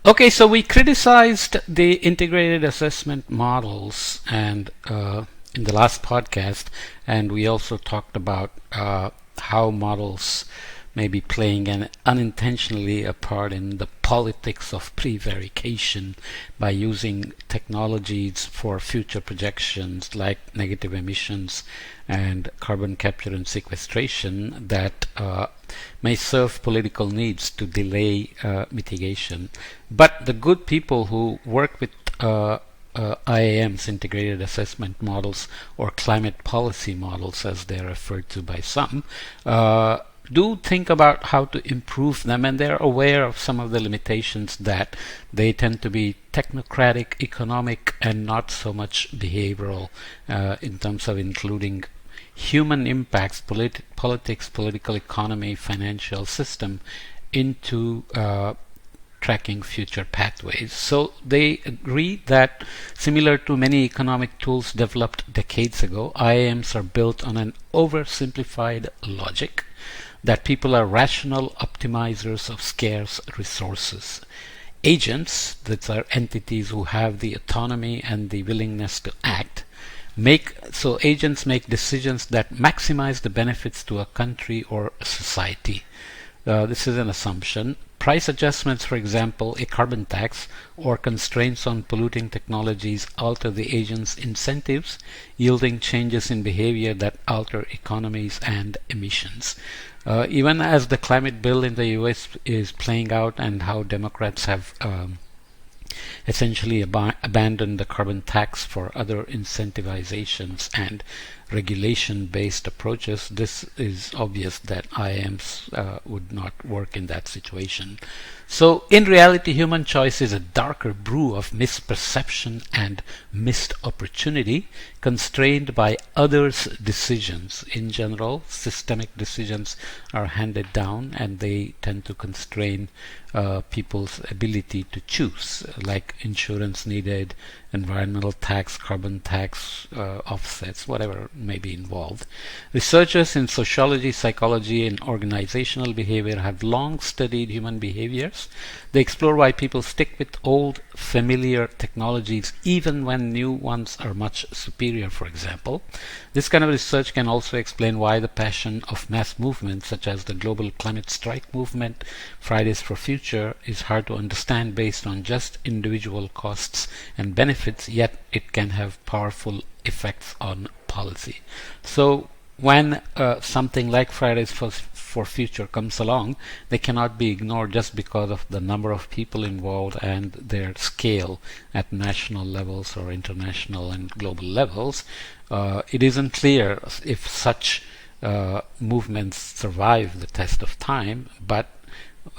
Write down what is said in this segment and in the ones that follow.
Okay, so we criticized the integrated assessment models and in the last podcast, and we also talked about how models may be playing an unintentionally a part in the politics of prevarication by using technologies for future projections like negative emissions and carbon capture and sequestration that may serve political needs to delay mitigation. But the good people who work with IAMs, integrated assessment models, or climate policy models, as they're referred to by some, do think about how to improve them, and they're aware of some of the limitations that they tend to be technocratic, economic, and not so much behavioral in terms of including human impacts, politics, political economy, financial system into tracking future pathways. So they agree that, similar to many economic tools developed decades ago, IAMs are built on an oversimplified logic that people are rational optimizers of scarce resources. Agents, that are entities who have the autonomy and the willingness to act, agents make decisions that maximize the benefits to a country or a society. This is an assumption. Price adjustments, for example, a carbon tax, or constraints on polluting technologies alter the agent's incentives, yielding changes in behavior that alter economies and emissions. Even as the climate bill in the US is playing out, and how Democrats have essentially abandoned the carbon tax for other incentivizations and regulation-based approaches, this is obvious that IAMs would not work in that situation. So in reality, human choice is a darker brew of misperception and missed opportunity, constrained by others' decisions. In general, systemic decisions are handed down, and they tend to constrain people's ability to choose, like insurance needed, environmental tax, carbon tax, offsets, whatever may be involved. Researchers in sociology, psychology, and organizational behavior have long studied human behaviors. They explore why people stick with old, familiar technologies even when new ones are much superior, for example. This kind of research can also explain why the passion of mass movements such as the global climate strike movement, Fridays for Future, is hard to understand based on just individual costs and benefits, yet it can have powerful effects on policy. So when something like Fridays for Future comes along, they cannot be ignored just because of the number of people involved and their scale at national levels or international and global levels. It isn't clear if such movements survive the test of time, but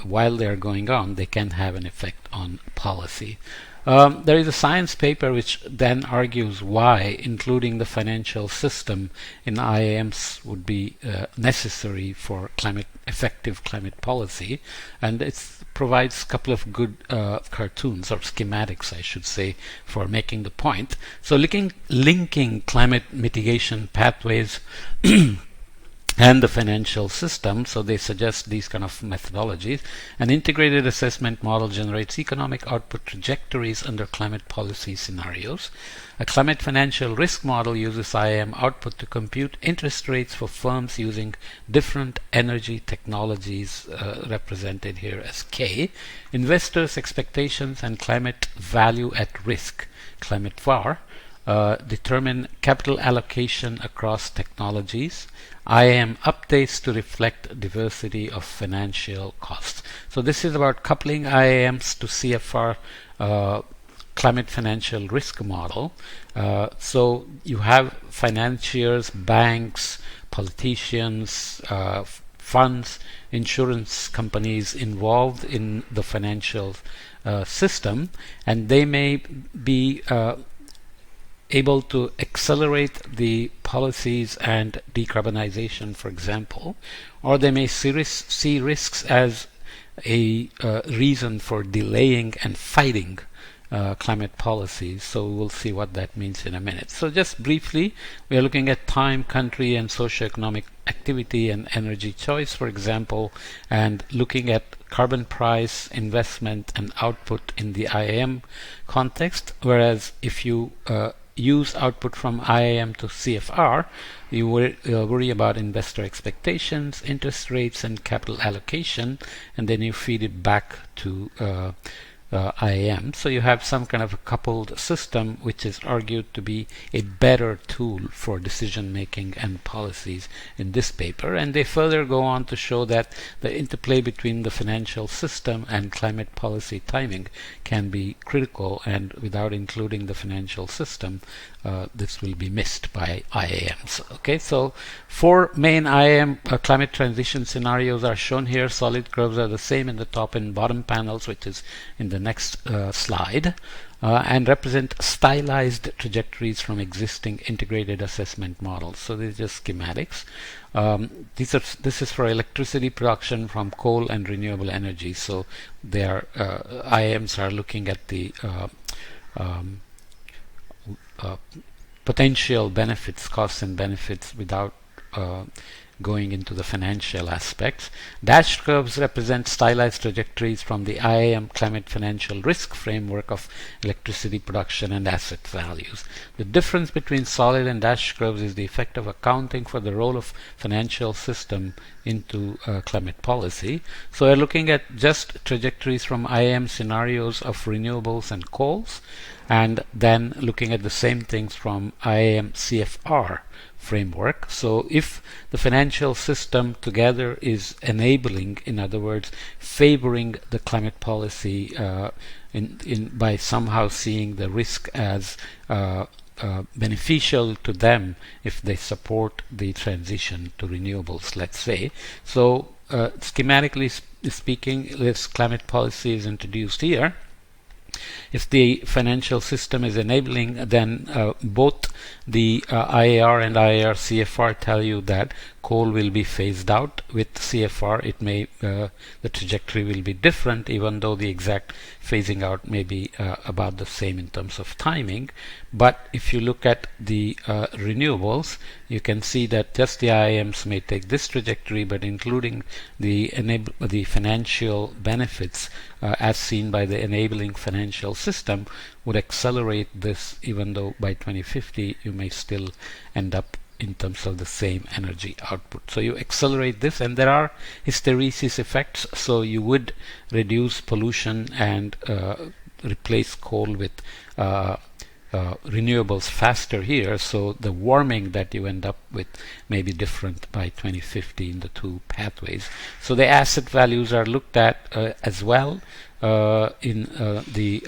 while they're going on, they can have an effect on policy. There is a science paper which then argues why including the financial system in IAMs would be necessary for effective climate policy, and it provides a couple of good cartoons, or schematics I should say, for making the point. So linking climate mitigation pathways and the financial system, so they suggest these kind of methodologies. An integrated assessment model generates economic output trajectories under climate policy scenarios. A climate financial risk model uses IAM output to compute interest rates for firms using different energy technologies, represented here as K, investors' expectations, and climate value at risk, climate VAR, determine capital allocation across technologies. IAM updates to reflect diversity of financial costs. So this is about coupling IAMs to CFR climate financial risk model. So you have financiers, banks, politicians, funds, insurance companies involved in the financial system, and they may be able to accelerate the policies and decarbonization, for example, or they may see risks as a reason for delaying and fighting climate policies. So we'll see what that means in a minute. So just briefly, we are looking at time, country, and socioeconomic activity and energy choice, for example, and looking at carbon price, investment, and output in the IAM context, whereas if you use output from IAM to CFR, you worry about investor expectations, interest rates, and capital allocation, and then you feed it back to IAM. So you have some kind of a coupled system which is argued to be a better tool for decision making and policies in this paper. And they further go on to show that the interplay between the financial system and climate policy timing can be critical, and without including the financial system, this will be missed by IAMs. Okay, so 4 main IAM climate transition scenarios are shown here. Solid curves are the same in the top and bottom panels, which is in the next slide, and represent stylized trajectories from existing integrated assessment models. So these are just schematics. This is for electricity production from coal and renewable energy. So they are IAMs are looking at the potential benefits, costs and benefits, without going into the financial aspects. Dashed curves represent stylized trajectories from the IAM climate financial risk framework of electricity production and asset values. The difference between solid and dashed curves is the effect of accounting for the role of financial system into climate policy. So we're looking at just trajectories from IAM scenarios of renewables and coals, and then looking at the same things from IAM CFR framework. So if the financial system together is enabling, in other words, favoring the climate policy by somehow seeing the risk as beneficial to them if they support the transition to renewables, let's say. So schematically speaking, this climate policy is introduced here. If the financial system is enabling, then both the IAR and IAR CFR tell you that coal will be phased out. With CFR, it may the trajectory will be different, even though the exact phasing out may be about the same in terms of timing. But if you look at the renewables, you can see that just the IAMs may take this trajectory, but including the financial benefits as seen by the enabling financial system would accelerate this, even though by 2050 you may still end up in terms of the same energy output. So you accelerate this, and there are hysteresis effects, so you would reduce pollution and replace coal with renewables faster here, so the warming that you end up with may be different by 2050 in the two pathways. So the asset values are looked at as well in the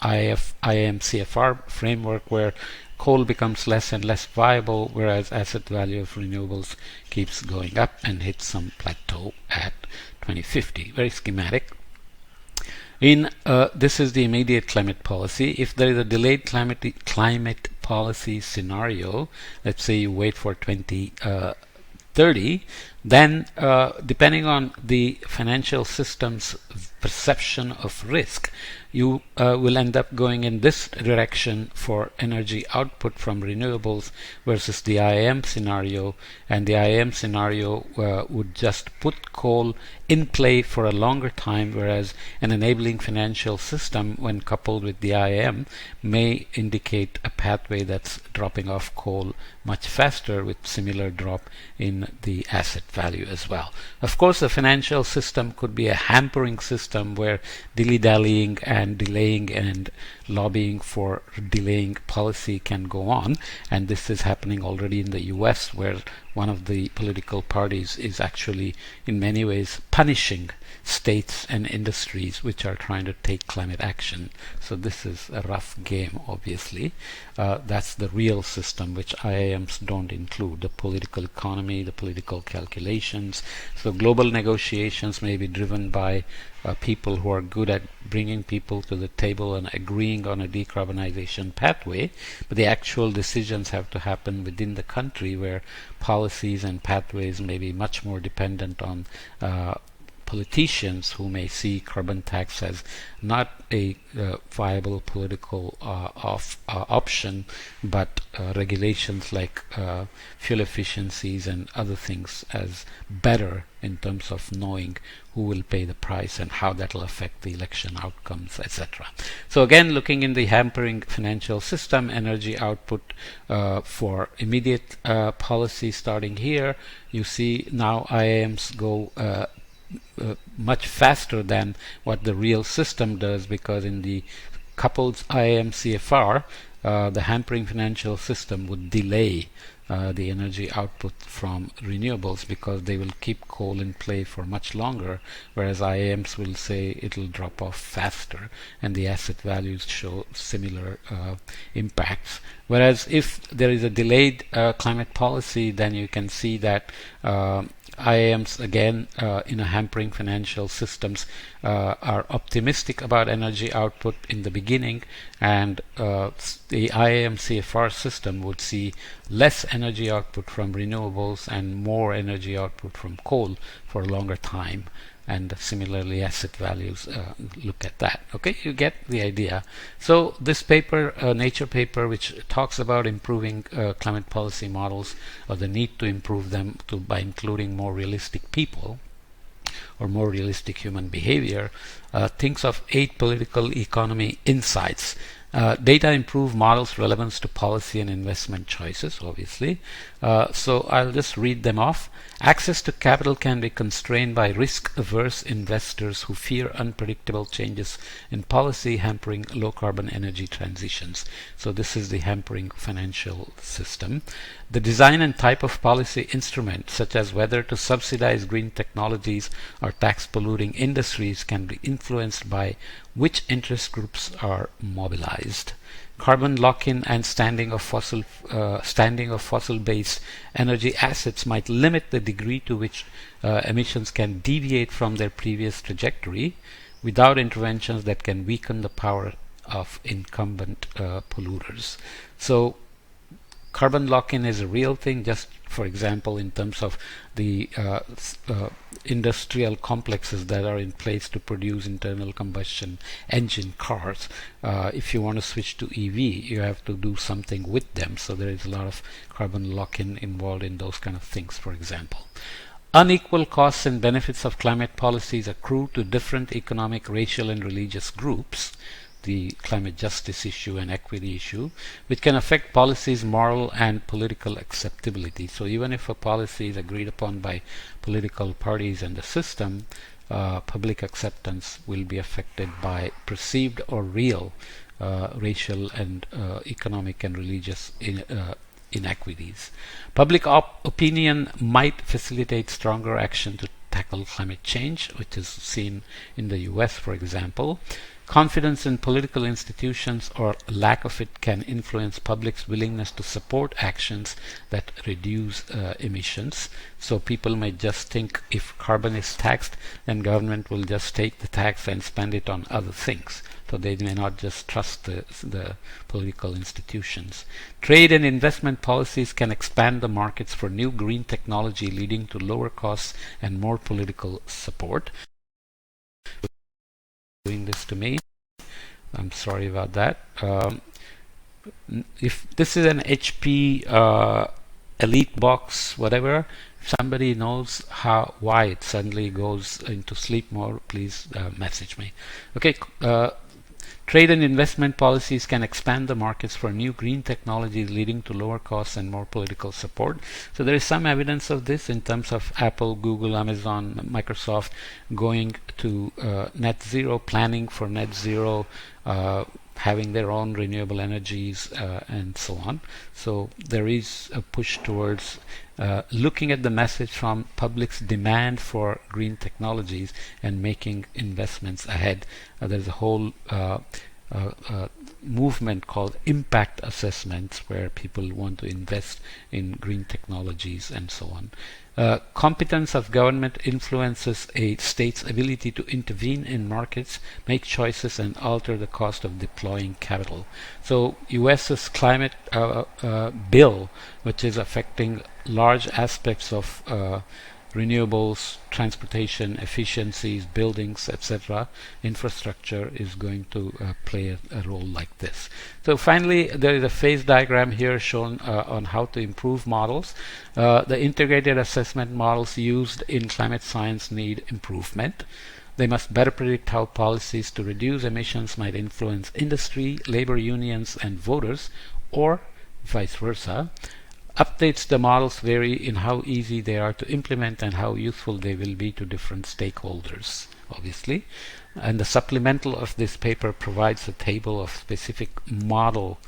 IAM CFR framework, where coal becomes less and less viable, whereas asset value of renewables keeps going up and hits some plateau at 2050. Very schematic. This is the immediate climate policy. If there is a delayed climate policy scenario, let's say you wait for 2030, then depending on the financial system's perception of risk, you will end up going in this direction for energy output from renewables versus the IAM scenario, and the IAM scenario would just put coal in play for a longer time, whereas an enabling financial system, when coupled with the IAM, may indicate a pathway that's dropping off coal much faster with similar drop in the asset value as well. Of course, the financial system could be a hampering system where dilly-dallying and delaying and lobbying for delaying policy can go on, and this is happening already in the US, where one of the political parties is actually in many ways punishing states and industries which are trying to take climate action. So this is a rough game, obviously. That's the real system, which IAMs don't include: the political economy, the political calculations. So global negotiations may be driven by people who are good at bringing people to the table and agreeing on a decarbonization pathway, but the actual decisions have to happen within the country, where policies and pathways may be much more dependent on politicians who may see carbon tax as not a viable political option, but regulations like fuel efficiencies and other things as better in terms of knowing who will pay the price and how that will affect the election outcomes, etc. So again, looking in the hampering financial system, energy output for immediate policy starting here, you see now IAMs go much faster than what the real system does, because in the coupled IAM CFR, the hampering financial system would delay the energy output from renewables because they will keep coal in play for much longer, whereas IAMs will say it will drop off faster and the asset values show similar impacts. Whereas if there is a delayed climate policy, then you can see that IAMs again in a hampering financial systems are optimistic about energy output in the beginning, and the IAM CFR system would see less energy output from renewables and more energy output from coal for a longer time. And similarly asset values look at that. Okay, you get the idea. So this paper, Nature paper, which talks about improving climate policy models, or the need to improve them by including more realistic people or more realistic human behavior, thinks of 8 political economy insights. Data improve models' relevance to policy and investment choices, obviously. So I'll just read them off. Access to capital can be constrained by risk-averse investors who fear unpredictable changes in policy, hampering low-carbon energy transitions. So this is the hampering financial system. The design and type of policy instruments, such as whether to subsidize green technologies or tax polluting industries, can be influenced by which interest groups are mobilized. Carbon lock-in and standing of fossil-based energy assets might limit the degree to which emissions can deviate from their previous trajectory without interventions that can weaken the power of incumbent polluters. So carbon lock-in is a real thing. Just for example, in terms of the industrial complexes that are in place to produce internal combustion engine cars, if you want to switch to EV, you have to do something with them. So there is a lot of carbon lock-in involved in those kind of things, for example. Unequal costs and benefits of climate policies accrue to different economic, racial, and religious groups, the climate justice issue and equity issue, which can affect policies' moral and political acceptability. So even if a policy is agreed upon by political parties and the system, public acceptance will be affected by perceived or real racial and economic and religious inequities. Public opinion might facilitate stronger action to tackle climate change, which is seen in the US, for example. Confidence in political institutions or lack of it can influence public's willingness to support actions that reduce emissions. So people may just think if carbon is taxed, then government will just take the tax and spend it on other things. So they may not just trust the political institutions. Trade and investment policies can expand the markets for new green technology, leading to lower costs and more political support. Doing this to me, I'm sorry about that. If this is an HP Elite box, whatever, if somebody knows why it suddenly goes into sleep mode, please message me. Okay. Trade and investment policies can expand the markets for new green technologies, leading to lower costs and more political support. So there is some evidence of this in terms of Apple, Google, Amazon, Microsoft going to net zero, planning for net zero, having their own renewable energies, and so on. So there is a push towards looking at the message from public's demand for green technologies and making investments ahead. There's a whole movement called impact assessments where people want to invest in green technologies and so on. Competence of government influences a state's ability to intervene in markets, make choices, and alter the cost of deploying capital. So US's climate bill, which is affecting large aspects of renewables, transportation, efficiencies, buildings, etc., infrastructure is going to play a role like this. So finally, there is a phase diagram here shown on how to improve models. The integrated assessment models used in climate science need improvement. They must better predict how policies to reduce emissions might influence industry, labor unions, and voters, or vice versa. Updates the models vary in how easy they are to implement and how useful they will be to different stakeholders, obviously. And the supplemental of this paper provides a table of specific model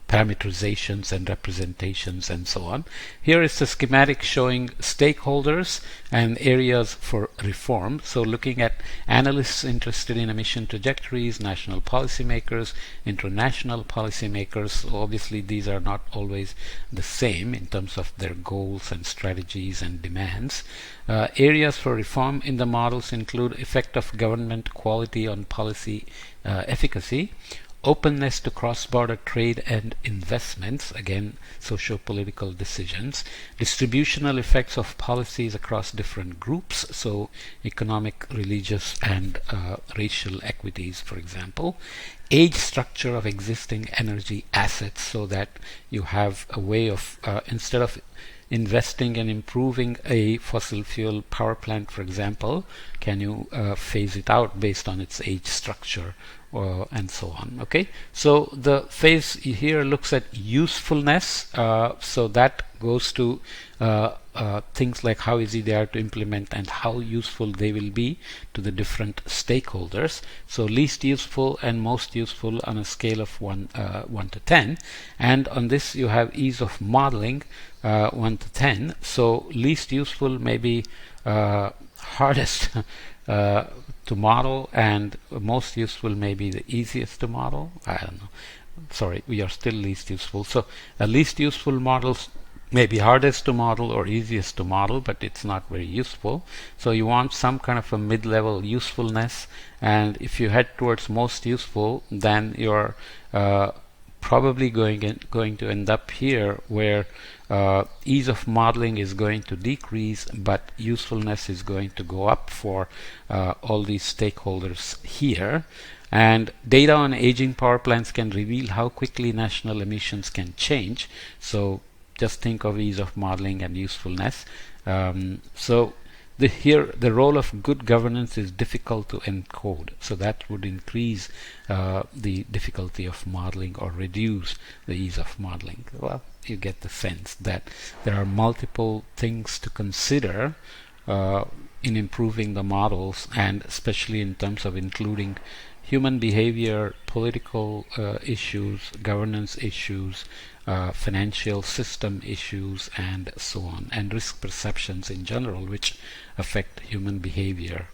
parameterizations and representations and so on. Here is the schematic showing stakeholders and areas for reform. So looking at analysts interested in emission trajectories, national policymakers, international policymakers. Obviously these are not always the same in terms of their goals and strategies and demands. Areas for reform in the models include effect of government quality on policy efficacy, openness to cross-border trade and investments, again socio-political decisions, distributional effects of policies across different groups, so economic, religious and racial equities, for example, age structure of existing energy assets, so that you have a way of instead of investing and improving a fossil fuel power plant, for example, can you phase it out based on its age structure, and so on. Okay, so the phase here looks at usefulness, so that goes to things like how easy they are to implement and how useful they will be to the different stakeholders. So least useful and most useful on a scale of 1 to 10, and on this you have ease of modeling 1 to 10. So least useful may be hardest to model, and most useful may be the easiest to model. I don't know. Sorry, we are still least useful. So least useful models may be hardest to model or easiest to model, but it's not very useful. So you want some kind of a mid-level usefulness, and if you head towards most useful, then you're probably going to end up here where ease of modeling is going to decrease, but usefulness is going to go up for all these stakeholders here. And data on aging power plants can reveal how quickly national emissions can change. So just think of ease of modeling and usefulness. Here the role of good governance is difficult to encode, so that would increase the difficulty of modeling or reduce the ease of modeling. Well, you get the sense that there are multiple things to consider in improving the models, and especially in terms of including human behavior, political issues, governance issues, financial system issues, and so on, and risk perceptions in general, which affect human behavior,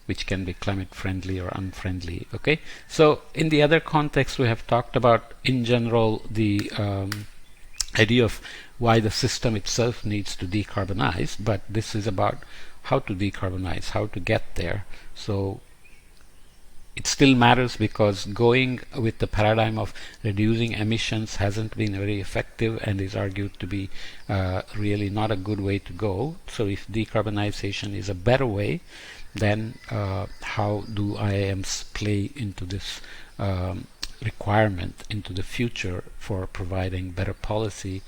which can be climate friendly or unfriendly. Okay, so in the other context, we have talked about in general the idea of why the system itself needs to decarbonize, but this is about how to decarbonize, how to get there. So it still matters, because going with the paradigm of reducing emissions hasn't been very effective and is argued to be really not a good way to go. So if decarbonization is a better way, then how do IAMs play into this requirement into the future for providing better policy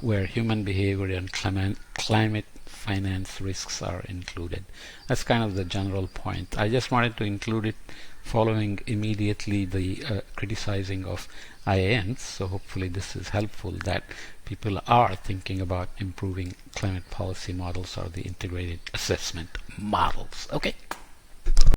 where human behavior and climate finance risks are included? That's kind of the general point. I just wanted to include it following immediately the criticizing of IAMs. So hopefully this is helpful, that people are thinking about improving climate policy models or the integrated assessment models. Okay.